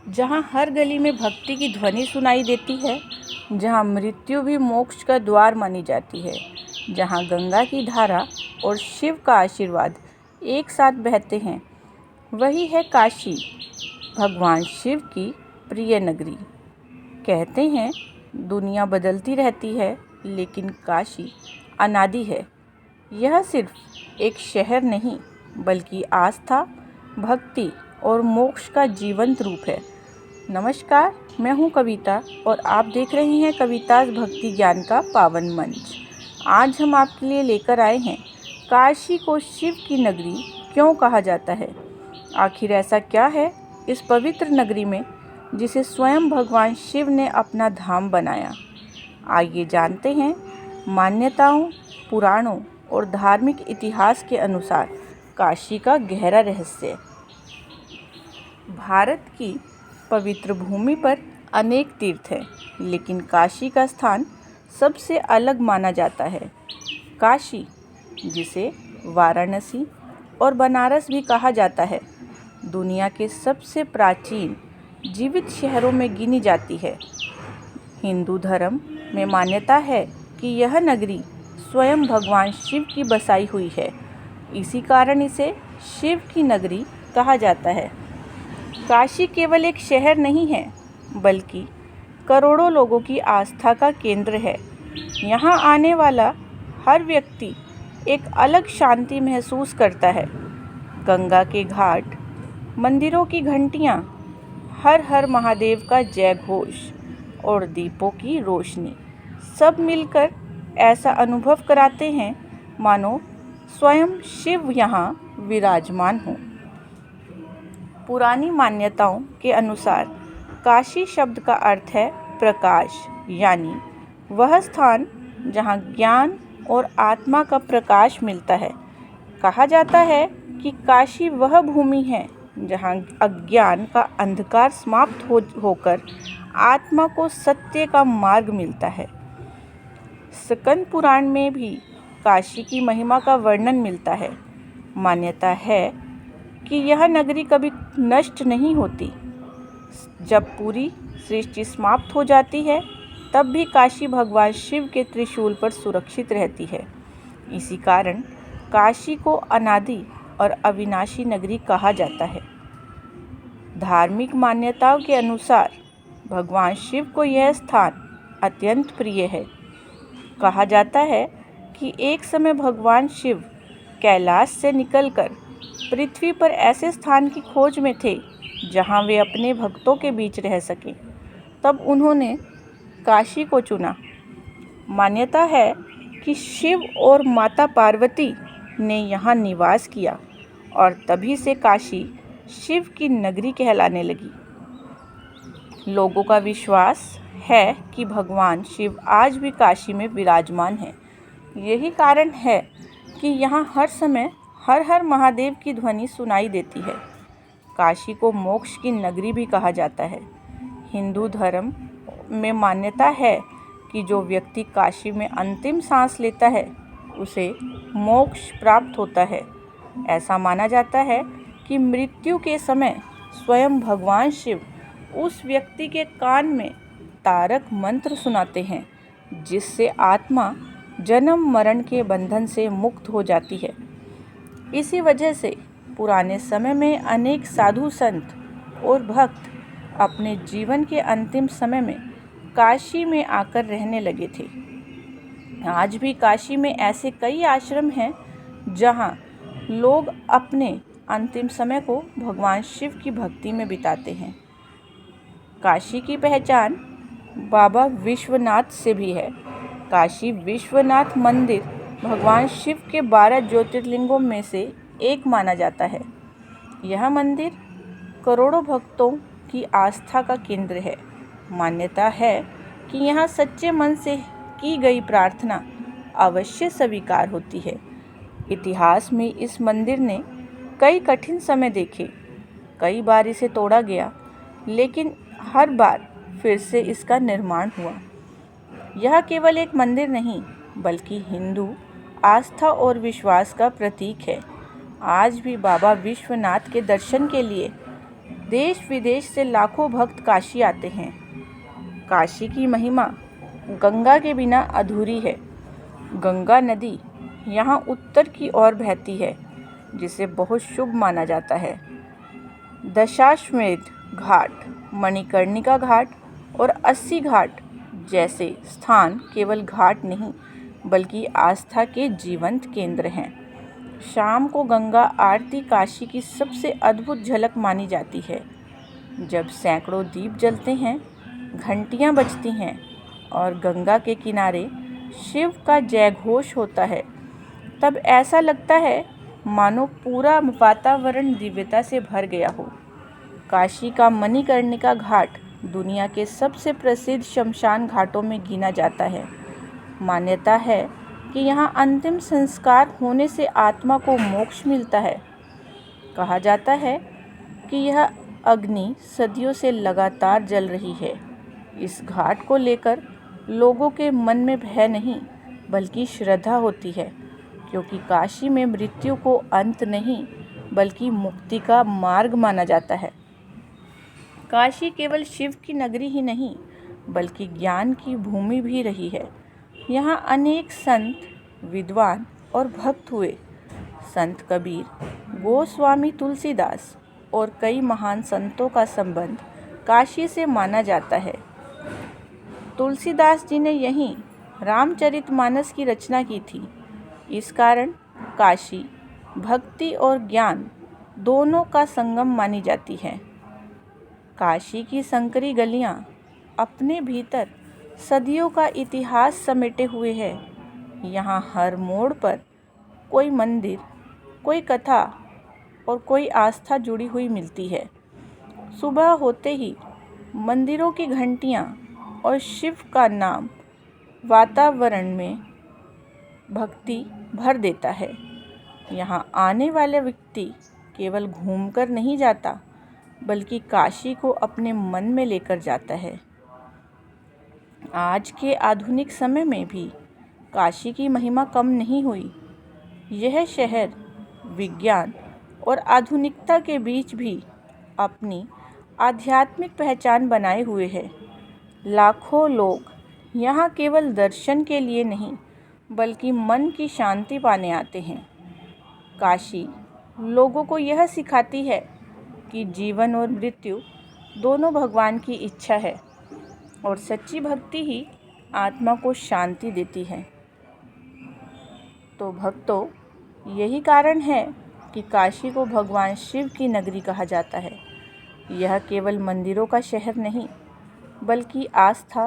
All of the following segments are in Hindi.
जहाँ हर गली में भक्ति की ध्वनि सुनाई देती है, जहाँ मृत्यु भी मोक्ष का द्वार मानी जाती है, जहाँ गंगा की धारा और शिव का आशीर्वाद एक साथ बहते हैं, वही है काशी, भगवान शिव की प्रिय नगरी। कहते हैं दुनिया बदलती रहती है, लेकिन काशी अनादि है। यह सिर्फ एक शहर नहीं, बल्कि आस्था, भक्ति और मोक्ष का जीवंत रूप है। नमस्कार, मैं हूं कविता और आप देख रहे हैं कविताज भक्ति ज्ञान का पावन मंच। आज हम आपके लिए लेकर आए हैं काशी को शिव की नगरी क्यों कहा जाता है। आखिर ऐसा क्या है इस पवित्र नगरी में जिसे स्वयं भगवान शिव ने अपना धाम बनाया। आइए जानते हैं मान्यताओं, पुराणों और धार्मिक इतिहास के अनुसार काशी का गहरा रहस्य। भारत की पवित्र भूमि पर अनेक तीर्थ हैं, लेकिन काशी का स्थान सबसे अलग माना जाता है। काशी, जिसे वाराणसी और बनारस भी कहा जाता है, दुनिया के सबसे प्राचीन जीवित शहरों में गिनी जाती है। हिंदू धर्म में मान्यता है कि यह नगरी स्वयं भगवान शिव की बसाई हुई है। इसी कारण इसे शिव की नगरी कहा जाता है। काशी केवल एक शहर नहीं है, बल्कि करोड़ों लोगों की आस्था का केंद्र है। यहाँ आने वाला हर व्यक्ति एक अलग शांति महसूस करता है। गंगा के घाट, मंदिरों की घंटियाँ, हर हर महादेव का जय घोष और दीपों की रोशनी सब मिलकर ऐसा अनुभव कराते हैं मानो स्वयं शिव यहाँ विराजमान हो। पुरानी मान्यताओं के अनुसार काशी शब्द का अर्थ है प्रकाश, यानी वह स्थान जहाँ ज्ञान और आत्मा का प्रकाश मिलता है। कहा जाता है कि काशी वह भूमि है जहाँ अज्ञान का अंधकार समाप्त होकर आत्मा को सत्य का मार्ग मिलता है। स्कंद पुराण में भी काशी की महिमा का वर्णन मिलता है। मान्यता है कि यह नगरी कभी नष्ट नहीं होती। जब पूरी सृष्टि समाप्त हो जाती है, तब भी काशी भगवान शिव के त्रिशूल पर सुरक्षित रहती है। इसी कारण काशी को अनादि और अविनाशी नगरी कहा जाता है। धार्मिक मान्यताओं के अनुसार भगवान शिव को यह स्थान अत्यंत प्रिय है। कहा जाता है कि एक समय भगवान शिव कैलाश से निकलकर पृथ्वी पर ऐसे स्थान की खोज में थे जहां वे अपने भक्तों के बीच रह सकें। तब उन्होंने काशी को चुना। मान्यता है कि शिव और माता पार्वती ने यहाँ निवास किया और तभी से काशी शिव की नगरी कहलाने लगी। लोगों का विश्वास है कि भगवान शिव आज भी काशी में विराजमान हैं। यही कारण है कि यहाँ हर समय हर हर महादेव की ध्वनि सुनाई देती है। काशी को मोक्ष की नगरी भी कहा जाता है। हिंदू धर्म में मान्यता है कि जो व्यक्ति काशी में अंतिम सांस लेता है, उसे मोक्ष प्राप्त होता है। ऐसा माना जाता है कि मृत्यु के समय स्वयं भगवान शिव उस व्यक्ति के कान में तारक मंत्र सुनाते हैं, जिससे आत्मा जन्म मरण के बंधन से मुक्त हो जाती है। इसी वजह से पुराने समय में अनेक साधु संत और भक्त अपने जीवन के अंतिम समय में काशी में आकर रहने लगे थे। आज भी काशी में ऐसे कई आश्रम हैं जहां लोग अपने अंतिम समय को भगवान शिव की भक्ति में बिताते हैं। काशी की पहचान बाबा विश्वनाथ से भी है। काशी विश्वनाथ मंदिर भगवान शिव के 12 ज्योतिर्लिंगों में से एक माना जाता है। यह मंदिर करोड़ों भक्तों की आस्था का केंद्र है। मान्यता है कि यहाँ सच्चे मन से की गई प्रार्थना अवश्य स्वीकार होती है। इतिहास में इस मंदिर ने कई कठिन समय देखे, कई बार इसे तोड़ा गया, लेकिन हर बार फिर से इसका निर्माण हुआ। यह केवल एक मंदिर नहीं, बल्कि हिंदू आस्था और विश्वास का प्रतीक है। आज भी बाबा विश्वनाथ के दर्शन के लिए देश विदेश से लाखों भक्त काशी आते हैं। काशी की महिमा गंगा के बिना अधूरी है। गंगा नदी यहाँ उत्तर की ओर बहती है, जिसे बहुत शुभ माना जाता है। दशाश्वमेध घाट, मणिकर्णिका घाट और 80 घाट जैसे स्थान केवल घाट नहीं बल्कि आस्था के जीवंत केंद्र हैं। शाम को गंगा आरती काशी की सबसे अद्भुत झलक मानी जाती है। जब सैकड़ों दीप जलते हैं, घंटियां बजती हैं और गंगा के किनारे शिव का जयघोष होता है, तब ऐसा लगता है मानो पूरा वातावरण दिव्यता से भर गया हो। काशी का मणिकर्णिका घाट दुनिया के सबसे प्रसिद्ध शमशान घाटों में गिना जाता है। मान्यता है कि यहाँ अंतिम संस्कार होने से आत्मा को मोक्ष मिलता है। कहा जाता है कि यह अग्नि सदियों से लगातार जल रही है। इस घाट को लेकर लोगों के मन में भय नहीं बल्कि श्रद्धा होती है, क्योंकि काशी में मृत्यु को अंत नहीं बल्कि मुक्ति का मार्ग माना जाता है। काशी केवल शिव की नगरी ही नहीं बल्कि ज्ञान की भूमि भी रही है। यहाँ अनेक संत, विद्वान और भक्त हुए। संत कबीर, गोस्वामी तुलसीदास और कई महान संतों का संबंध काशी से माना जाता है। तुलसीदास जी ने यहीं रामचरितमानस की रचना की थी। इस कारण काशी भक्ति और ज्ञान दोनों का संगम मानी जाती है। काशी की संकरी गलियां अपने भीतर सदियों का इतिहास समेटे हुए है। यहाँ हर मोड़ पर कोई मंदिर, कोई कथा और कोई आस्था जुड़ी हुई मिलती है। सुबह होते ही मंदिरों की घंटियाँ और शिव का नाम वातावरण में भक्ति भर देता है। यहाँ आने वाले व्यक्ति केवल घूमकर नहीं जाता बल्कि काशी को अपने मन में लेकर जाता है। आज के आधुनिक समय में भी काशी की महिमा कम नहीं हुई। यह शहर विज्ञान और आधुनिकता के बीच भी अपनी आध्यात्मिक पहचान बनाए हुए है। लाखों लोग यहाँ केवल दर्शन के लिए नहीं बल्कि मन की शांति पाने आते हैं। काशी लोगों को यह सिखाती है कि जीवन और मृत्यु दोनों भगवान की इच्छा है और सच्ची भक्ति ही आत्मा को शांति देती है। तो भक्तों, यही कारण है कि काशी को भगवान शिव की नगरी कहा जाता है। यह केवल मंदिरों का शहर नहीं बल्कि आस्था,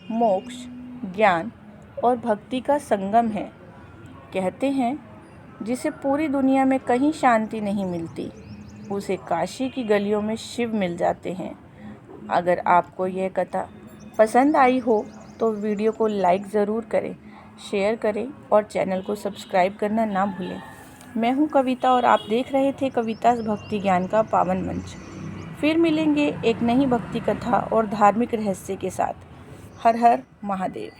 मोक्ष, ज्ञान और भक्ति का संगम है। कहते हैं, जिसे पूरी दुनिया में कहीं शांति नहीं मिलती, उसे काशी की गलियों में शिव मिल जाते हैं। अगर आपको यह कथा पसंद आई हो तो वीडियो को लाइक ज़रूर करें, शेयर करें और चैनल को सब्सक्राइब करना ना भूलें। मैं हूं कविता और आप देख रहे थे कविता भक्ति ज्ञान का पावन मंच। फिर मिलेंगे एक नई भक्ति कथा और धार्मिक रहस्य के साथ। हर हर महादेव।